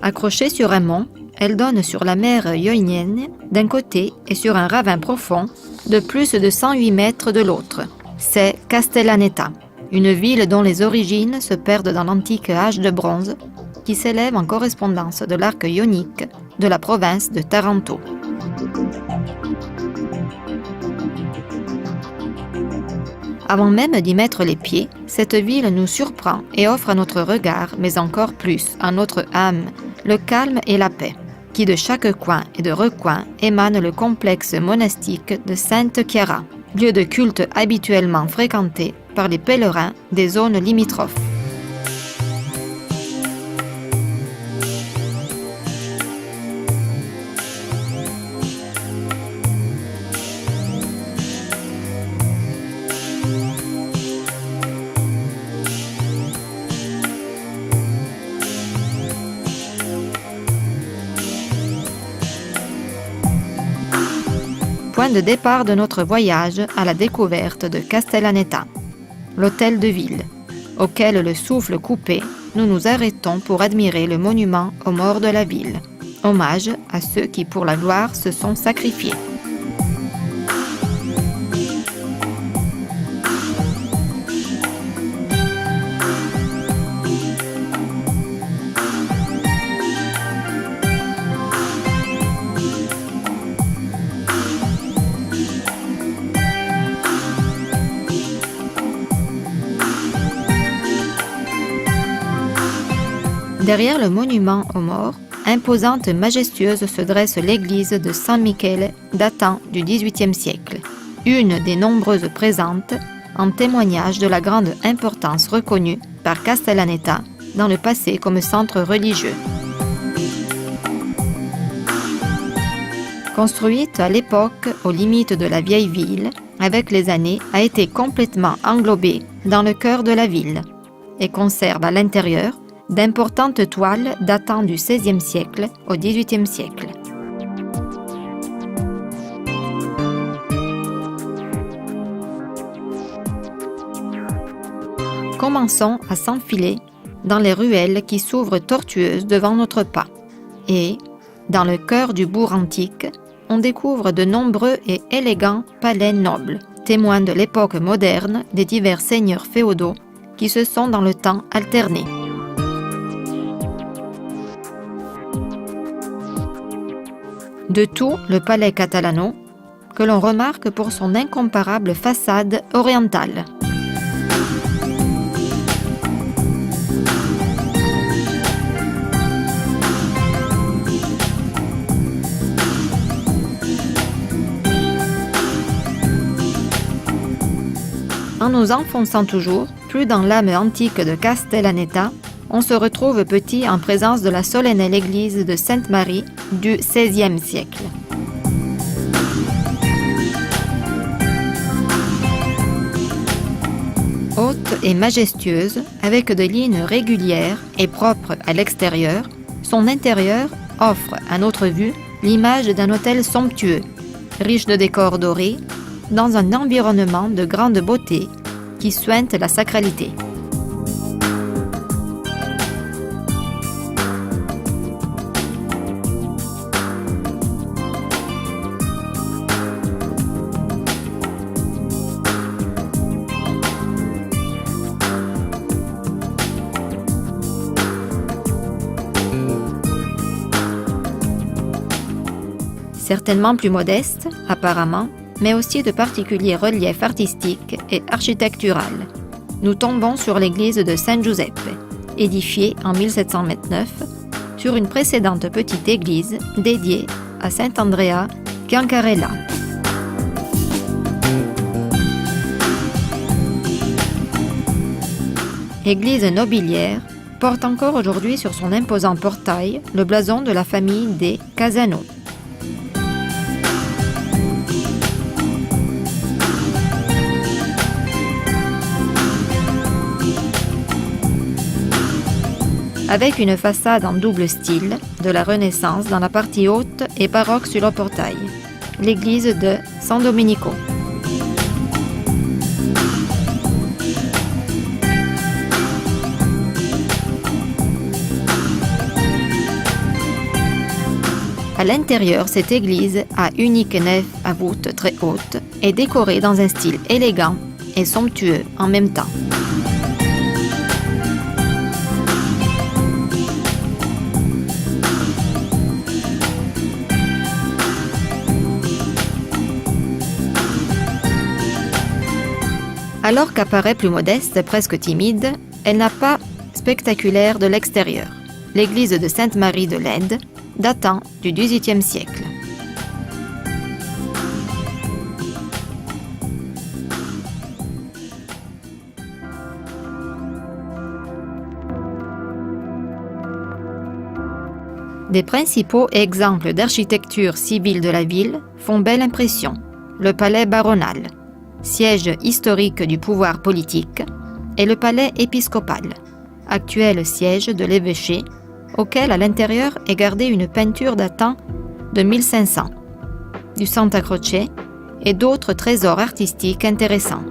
Accrochée sur un mont, elle donne sur la mer Ionienne d'un côté et sur un ravin profond de plus de 108 mètres de l'autre. C'est Castellaneta, une ville dont les origines se perdent dans l'antique âge de bronze qui s'élève en correspondance de l'arc ionique de la province de Taranto. Avant même d'y mettre les pieds, cette ville nous surprend et offre à notre regard, mais encore plus à notre âme, le calme et la paix, qui de chaque coin et de recoin émane le complexe monastique de Sainte Chiara, lieu de culte habituellement fréquenté par les pèlerins des zones limitrophes. Point de départ de notre voyage à la découverte de Castellaneta, l'hôtel de ville, auquel le souffle coupé, nous nous arrêtons pour admirer le monument aux morts de la ville, hommage à ceux qui pour la gloire se sont sacrifiés. Derrière le monument aux morts, imposante et majestueuse se dresse l'église de San Michele datant du XVIIIe siècle, une des nombreuses présentes en témoignage de la grande importance reconnue par Castellaneta dans le passé comme centre religieux. Construite à l'époque aux limites de la vieille ville, avec les années a été complètement englobée dans le cœur de la ville et conserve à l'intérieur d'importantes toiles datant du XVIe siècle au XVIIIe siècle. Commençons à s'enfiler dans les ruelles qui s'ouvrent tortueuses devant notre pas. Et, dans le cœur du bourg antique, on découvre de nombreux et élégants palais nobles, témoins de l'époque moderne des divers seigneurs féodaux qui se sont dans le temps alternés. De tout, le palais Catalano, que l'on remarque pour son incomparable façade orientale. En nous enfonçant toujours, plus dans l'âme antique de Castellaneta, on se retrouve petit en présence de la solennelle église de Sainte-Marie du XVIe siècle. Haute et majestueuse, avec des lignes régulières et propres à l'extérieur, son intérieur offre à notre vue l'image d'un hôtel somptueux, riche de décors dorés, dans un environnement de grande beauté qui suinte la sacralité. Certainement plus modeste, apparemment, mais aussi de particuliers reliefs artistiques et architecturales. Nous tombons sur l'église de San Giuseppe, édifiée en 1729 sur une précédente petite église dédiée à Saint-Andrea Giancarella. Église nobiliaire, porte encore aujourd'hui sur son imposant portail le blason de la famille des Casano. Avec une façade en double style de la Renaissance dans la partie haute et baroque sur le portail, l'église de San Domenico. À l'intérieur, cette église, à unique nef à voûte très haute, est décorée dans un style élégant et somptueux en même temps. Alors qu'apparaît plus modeste, presque timide, elle n'a pas spectaculaire de l'extérieur. L'église de Sainte-Marie de Leyde, datant du XVIIIe siècle. Des principaux exemples d'architecture civile de la ville font belle impression. Le palais baronal, siège historique du pouvoir politique, et le palais épiscopal, actuel siège de l'évêché, auquel à l'intérieur est gardée une peinture datant de 1500, du Santa Croce et d'autres trésors artistiques intéressants.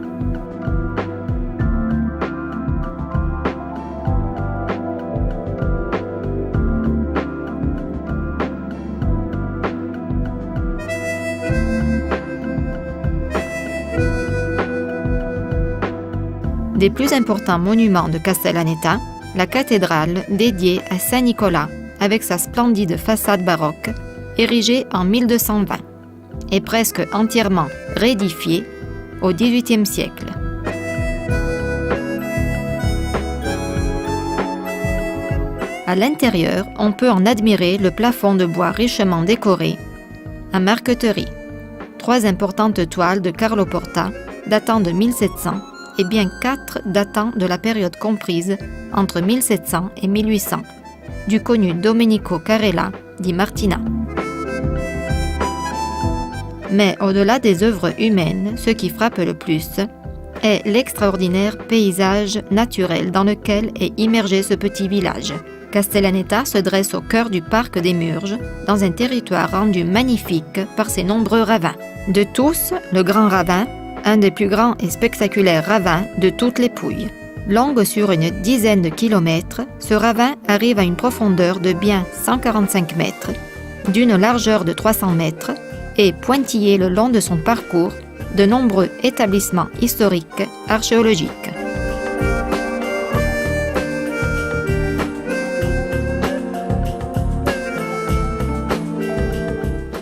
Des plus importants monuments de Castellaneta, la cathédrale dédiée à Saint-Nicolas, avec sa splendide façade baroque, érigée en 1220, et presque entièrement réédifiée au XVIIIe siècle. À l'intérieur, on peut en admirer le plafond de bois richement décoré, en marqueterie, 3 importantes toiles de Carlo Porta datant de 1700 et bien 4 datant de la période comprise entre 1700 et 1800, du connu Domenico Carella di Martina. Mais au-delà des œuvres humaines, ce qui frappe le plus est l'extraordinaire paysage naturel dans lequel est immergé ce petit village. Castellaneta se dresse au cœur du parc des Murges, dans un territoire rendu magnifique par ses nombreux ravins. De tous, le Grand Ravin, un des plus grands et spectaculaires ravins de toutes les Pouilles. Longue sur une dizaine de kilomètres, ce ravin arrive à une profondeur de bien 145 mètres, d'une largeur de 300 mètres, et pointillé le long de son parcours de nombreux établissements historiques archéologiques.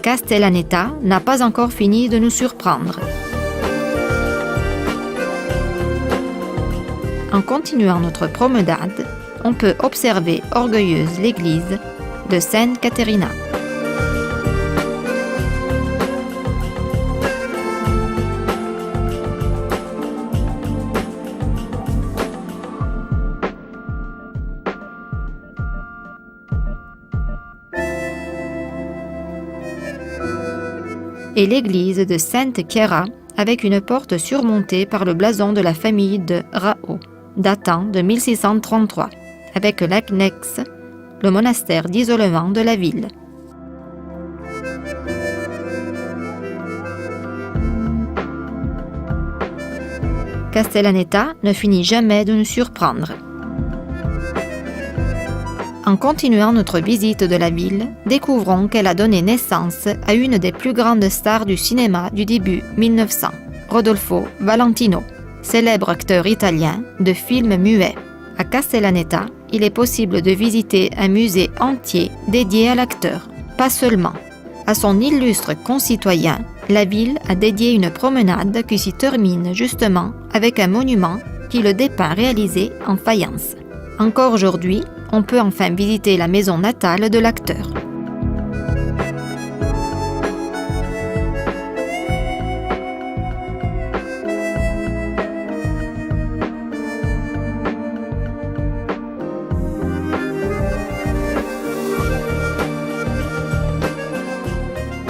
Castellaneta n'a pas encore fini de nous surprendre. En continuant notre promenade, on peut observer orgueilleuse l'église de Sainte Caterina. Et l'église de Sainte Chiara avec une porte surmontée par le blason de la famille de Rao, datant de 1633, avec l'annexe, le monastère d'isolement de la ville. Castellaneta ne finit jamais de nous surprendre. En continuant notre visite de la ville, découvrons qu'elle a donné naissance à une des plus grandes stars du cinéma du début 1900, Rodolfo Valentino, célèbre acteur italien de films muets. À Castellaneta, il est possible de visiter un musée entier dédié à l'acteur. Pas seulement. À son illustre concitoyen, la ville a dédié une promenade qui s'y termine justement avec un monument qui le dépeint réalisé en faïence. Encore aujourd'hui, on peut enfin visiter la maison natale de l'acteur.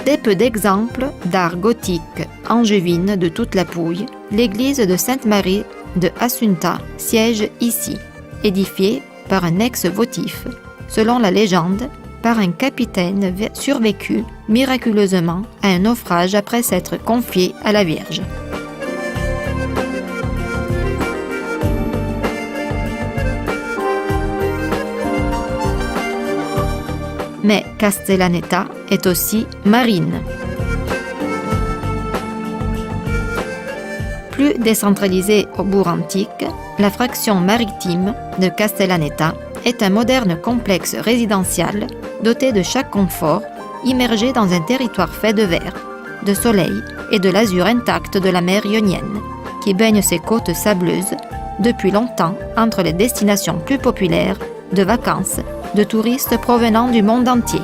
Des peu d'exemples d'art gothique angevine de toute la Pouille, l'église de Sainte-Marie de Assunta siège ici, édifiée par un ex-votif, selon la légende, par un capitaine survécu miraculeusement à un naufrage après s'être confié à la Vierge. Mais Castellaneta est aussi marine. Plus décentralisée au bourg antique, la fraction maritime de Castellaneta est un moderne complexe résidentiel doté de chaque confort, immergé dans un territoire fait de verre, de soleil et de l'azur intact de la mer Ionienne, qui baigne ses côtes sableuses depuis longtemps entre les destinations plus populaires de vacances de touristes provenant du monde entier.